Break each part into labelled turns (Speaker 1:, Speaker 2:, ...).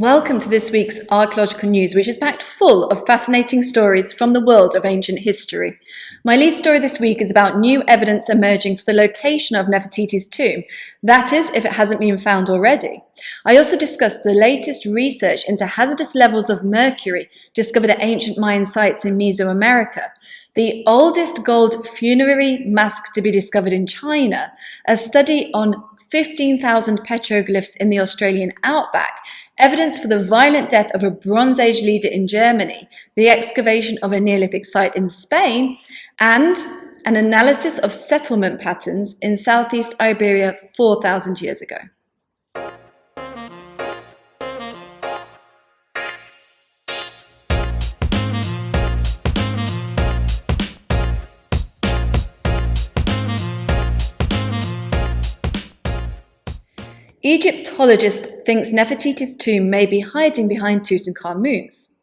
Speaker 1: Welcome to this week's archaeological news, which is packed full of fascinating stories from the world of ancient history. My lead story this week is about new evidence emerging for the location of Nefertiti's tomb, that is, if it hasn't been found already. I also discussed the latest research into hazardous levels of mercury discovered at ancient Mayan sites in Mesoamerica, the oldest gold funerary mask to be discovered in China, a study on 15,000 petroglyphs in the Australian Outback, evidence for the violent death of a Bronze Age leader in Germany, the excavation of a Neolithic site in Spain, and an analysis of settlement patterns in southeast Iberia 4,000 years ago. Egyptologist thinks Nefertiti's tomb may be hiding behind Tutankhamun's.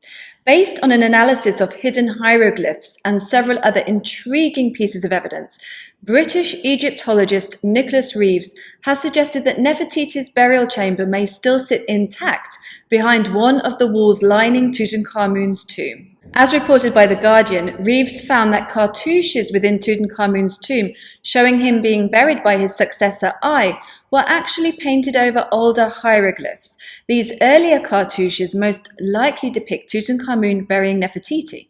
Speaker 1: Based on an analysis of hidden hieroglyphs and several other intriguing pieces of evidence, British Egyptologist Nicholas Reeves has suggested that Nefertiti's burial chamber may still sit intact behind one of the walls lining Tutankhamun's tomb. As reported by The Guardian, Reeves found that cartouches within Tutankhamun's tomb showing him being buried by his successor Ai were actually painted over older hieroglyphs. These earlier cartouches most likely depict Tutankhamun burying Nefertiti.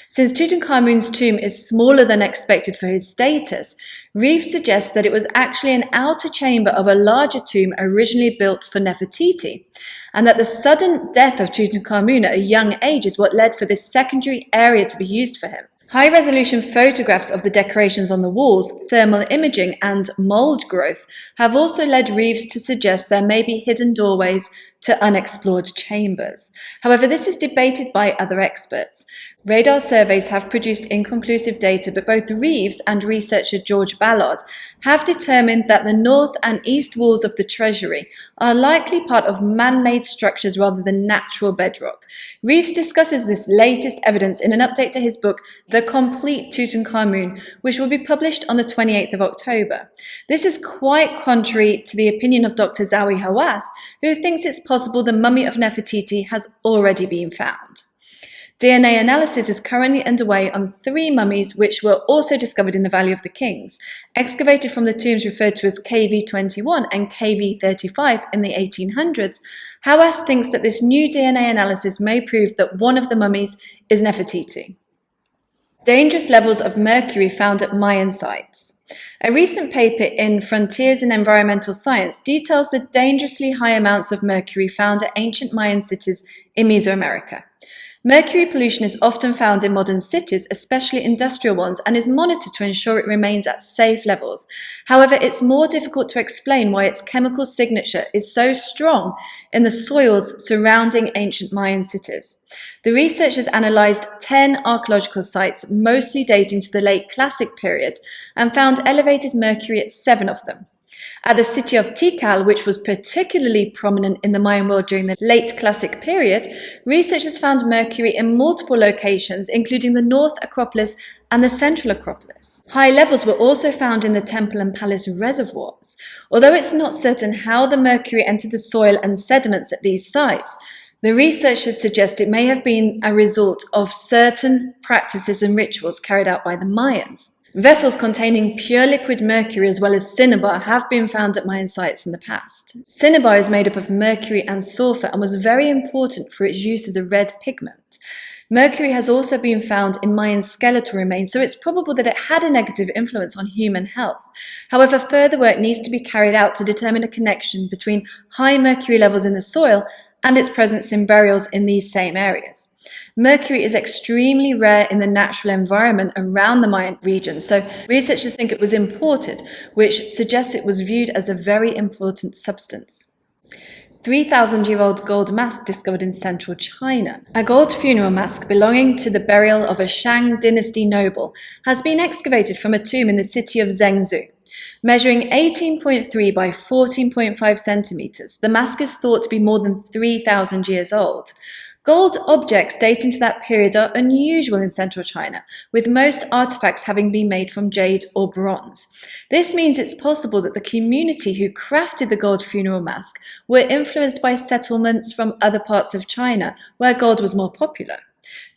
Speaker 1: Since Tutankhamun's tomb is smaller than expected for his status, Reeves suggests that it was actually an outer chamber of a larger tomb originally built for Nefertiti, and that the sudden death of Tutankhamun at a young age is what led for this secondary area to be used for him. High-resolution photographs of the decorations on the walls, thermal imaging, and mold growth have also led Reeves to suggest there may be hidden doorways to unexplored chambers. However, this is debated by other experts. Radar surveys have produced inconclusive data, but both Reeves and researcher George Ballard have determined that the north and east walls of the treasury are likely part of man-made structures rather than natural bedrock. Reeves discusses this latest evidence in an update to his book, The Complete Tutankhamun, which will be published on the 28th of October. This is quite contrary to the opinion of Dr. Zawi Hawass, who thinks it's possible the mummy of Nefertiti has already been found. DNA analysis is currently underway on 3 mummies which were also discovered in the Valley of the Kings, excavated from the tombs referred to as KV21 and KV35 in the 1800s. Hawass thinks that this new DNA analysis may prove that one of the mummies is Nefertiti. Dangerous levels of mercury found at Mayan sites. A recent paper in Frontiers in Environmental Science details the dangerously high amounts of mercury found at ancient Mayan cities in Mesoamerica. Mercury pollution is often found in modern cities, especially industrial ones, and is monitored to ensure it remains at safe levels. However, it's more difficult to explain why its chemical signature is so strong in the soils surrounding ancient Mayan cities. The researchers analysed 10 archaeological sites, mostly dating to the late Classic period, and found elevated mercury at 7 of them. At the city of Tikal, which was particularly prominent in the Mayan world during the late Classic period, researchers found mercury in multiple locations, including the North Acropolis and the Central Acropolis. High levels were also found in the temple and palace reservoirs. Although it's not certain how the mercury entered the soil and sediments at these sites, the researchers suggest it may have been a result of certain practices and rituals carried out by the Mayans. Vessels containing pure liquid mercury as well as cinnabar have been found at Mayan sites in the past. Cinnabar is made up of mercury and sulfur and was very important for its use as a red pigment. Mercury has also been found in Mayan skeletal remains, so it's probable that it had a negative influence on human health. However, further work needs to be carried out to determine a connection between high mercury levels in the soil and its presence in burials in these same areas. Mercury is extremely rare in the natural environment around the Mayan region, so researchers think it was imported, which suggests it was viewed as a very important substance. 3,000-year-old gold mask discovered in central China. A gold funeral mask belonging to the burial of a Shang dynasty noble has been excavated from a tomb in the city of Zhengzhou. Measuring 18.3 by 14.5 centimeters, the mask is thought to be more than 3,000 years old. Gold objects dating to that period are unusual in central China, with most artifacts having been made from jade or bronze. This means it's possible that the community who crafted the gold funeral mask were influenced by settlements from other parts of China, where gold was more popular.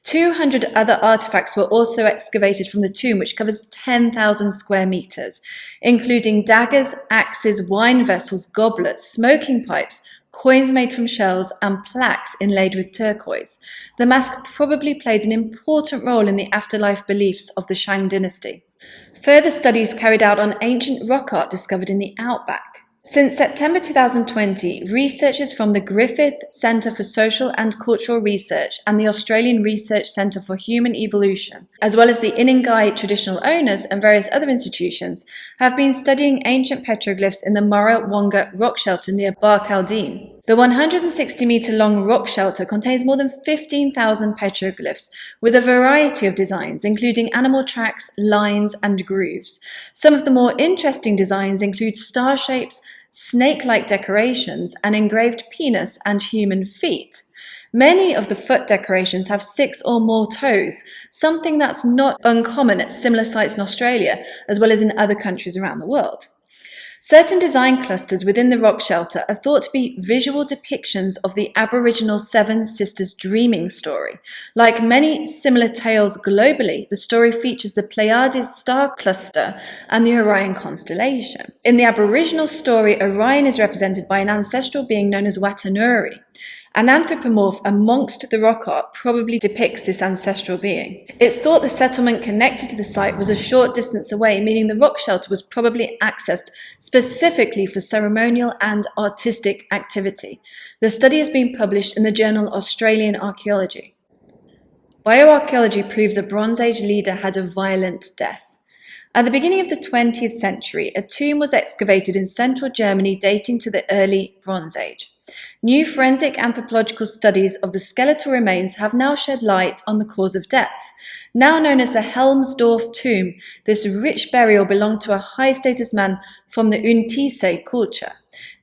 Speaker 1: 200 other artifacts were also excavated from the tomb, which covers 10,000 square meters, including daggers, axes, wine vessels, goblets, smoking pipes, coins made from shells, and plaques inlaid with turquoise. The mask probably played an important role in the afterlife beliefs of the Shang dynasty. Further studies carried out on ancient rock art discovered in the Outback. Since September 2020, researchers from the Griffith Centre for Social and Cultural Research and the Australian Research Centre for Human Evolution, as well as the Inangai traditional owners and various other institutions, have been studying ancient petroglyphs in the Murra-Wonga rock shelter near Barcaldine. The 160-metre-long rock shelter contains more than 15,000 petroglyphs with a variety of designs, including animal tracks, lines, and grooves. Some of the more interesting designs include star shapes, snake-like decorations, an engraved penis, and human feet. Many of the foot decorations have 6 or more toes, something that's not uncommon at similar sites in Australia, as well as in other countries around the world. Certain design clusters within the rock shelter are thought to be visual depictions of the Aboriginal Seven Sisters dreaming story. Like many similar tales globally, the story features the Pleiades star cluster and the Orion constellation. In the Aboriginal story, Orion is represented by an ancestral being known as Watanuri. An anthropomorph amongst the rock art probably depicts this ancestral being. It's thought the settlement connected to the site was a short distance away, meaning the rock shelter was probably accessed specifically for ceremonial and artistic activity. The study has been published in the journal Australian Archaeology. Bioarchaeology proves a Bronze Age leader had a violent death. At the beginning of the 20th century, a tomb was excavated in central Germany dating to the early Bronze Age. New forensic anthropological studies of the skeletal remains have now shed light on the cause of death. Now known as the Helmsdorf tomb, this rich burial belonged to a high-status man from the Untise culture.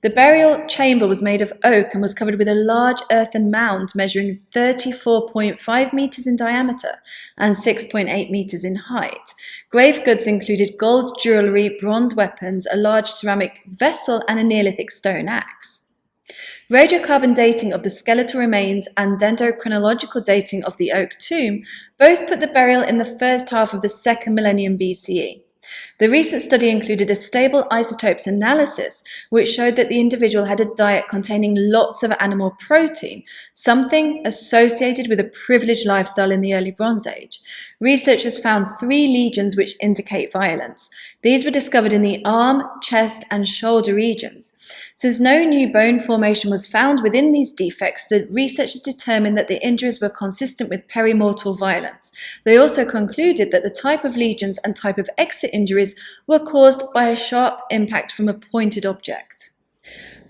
Speaker 1: The burial chamber was made of oak and was covered with a large earthen mound measuring 34.5 meters in diameter and 6.8 meters in height. Grave goods included gold jewellery, bronze weapons, a large ceramic vessel, and a Neolithic stone axe. Radiocarbon dating of the skeletal remains and dendrochronological dating of the oak tomb both put the burial in the first half of the 2nd millennium BCE. The recent study included a stable isotopes analysis, which showed that the individual had a diet containing lots of animal protein, something associated with a privileged lifestyle in the early Bronze Age. Researchers found 3 lesions which indicate violence. These were discovered in the arm, chest, and shoulder regions. Since no new bone formation was found within these defects, the researchers determined that the injuries were consistent with perimortal violence. They also concluded that the type of lesions and type of exit injuries were caused by a sharp impact from a pointed object.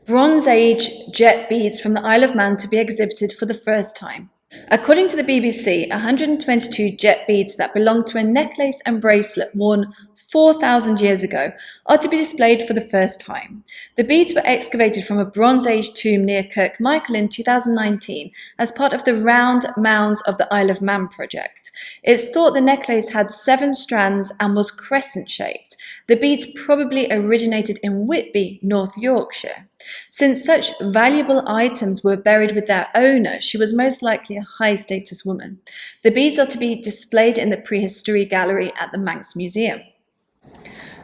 Speaker 1: Bronze Age jet beads from the Isle of Man to be exhibited for the first time. According to the BBC, 122 jet beads that belonged to a necklace and bracelet worn 4,000 years ago are to be displayed for the first time. The beads were excavated from a Bronze Age tomb near Kirkmichael in 2019 as part of the Round Mounds of the Isle of Man project. It's thought the necklace had 7 strands and was crescent-shaped. The beads probably originated in Whitby, North Yorkshire. Since such valuable items were buried with their owner, she was most likely a high-status woman. The beads are to be displayed in the Prehistory Gallery at the Manx Museum.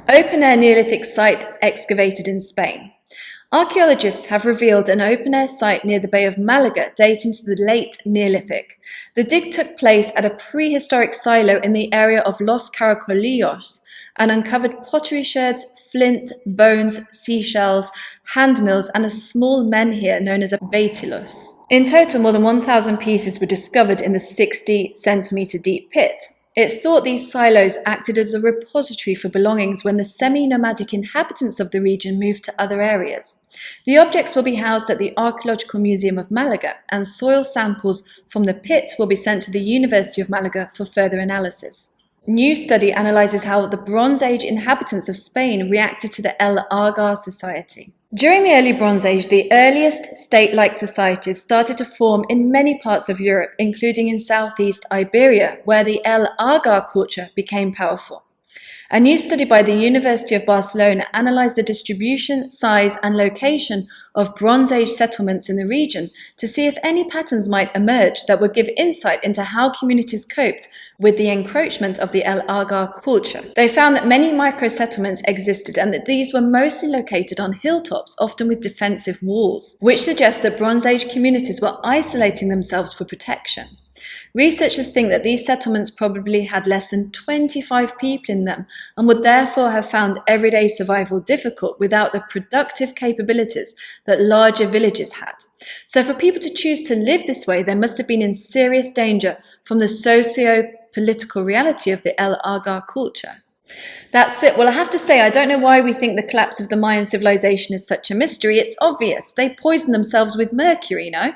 Speaker 1: Open-air Neolithic site excavated in Spain. Archaeologists have revealed an open-air site near the Bay of Malaga dating to the late Neolithic. The dig took place at a prehistoric silo in the area of Los Caracolillos and uncovered pottery sherds, flint, bones, seashells, hand mills, and a small menhir known as a baitilus. In total, more than 1,000 pieces were discovered in the 60-centimetre deep pit. It's thought these silos acted as a repository for belongings when the semi-nomadic inhabitants of the region moved to other areas. The objects will be housed at the Archaeological Museum of Malaga, and soil samples from the pit will be sent to the University of Malaga for further analysis. New study analyses how the Bronze Age inhabitants of Spain reacted to the El Argar society. During the early Bronze Age, the earliest state-like societies started to form in many parts of Europe, including in southeast Iberia, where the Argar culture became powerful. A new study by the University of Barcelona analysed the distribution, size and location of Bronze Age settlements in the region to see if any patterns might emerge that would give insight into how communities coped with the encroachment of the Argar culture. They found that many micro-settlements existed and that these were mostly located on hilltops, often with defensive walls, which suggests that Bronze Age communities were isolating themselves for protection. Researchers think that these settlements probably had less than 25 people in them and would therefore have found everyday survival difficult without the productive capabilities that larger villages had. So for people to choose to live this way, they must have been in serious danger from the socio-political reality of the Argar culture. That's it. Well, I have to say, I don't know why we think the collapse of the Mayan civilization is such a mystery. It's obvious. They poisoned themselves with mercury, no?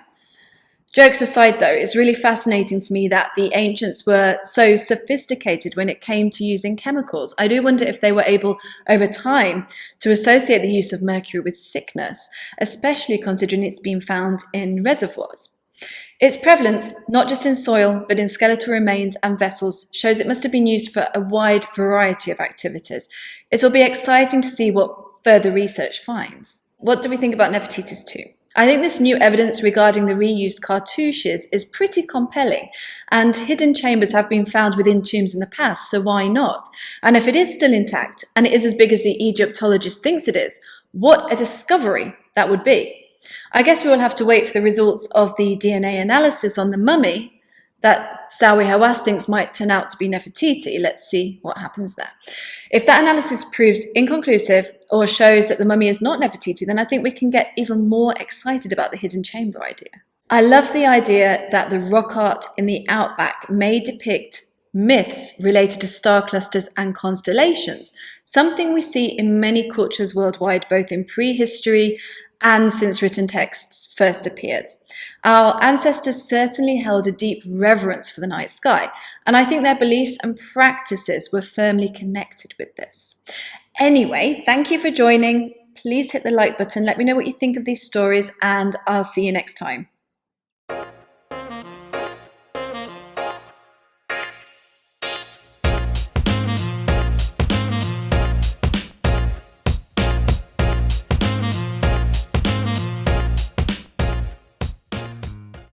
Speaker 1: Jokes aside, though, it's really fascinating to me that the ancients were so sophisticated when it came to using chemicals. I do wonder if they were able, over time, to associate the use of mercury with sickness, especially considering it's been found in reservoirs. Its prevalence, not just in soil, but in skeletal remains and vessels, shows it must have been used for a wide variety of activities. It will be exciting to see what further research finds. What do we think about Nefertiti's tomb? I think this new evidence regarding the reused cartouches is pretty compelling, and hidden chambers have been found within tombs in the past, so why not? And if it is still intact, and it is as big as the Egyptologist thinks it is, what a discovery that would be. I guess we will have to wait for the results of the DNA analysis on the mummy that Zawi Hawass thinks might turn out to be Nefertiti. Let's see what happens there. If that analysis proves inconclusive or shows that the mummy is not Nefertiti, then I think we can get even more excited about the hidden chamber idea. I love the idea that the rock art in the Outback may depict myths related to star clusters and constellations, something we see in many cultures worldwide, both in prehistory and since written texts first appeared. Our ancestors certainly held a deep reverence for the night sky, and I think their beliefs and practices were firmly connected with this. Anyway, thank you for joining. Please hit the like button, let me know what you think of these stories, and I'll see you next time.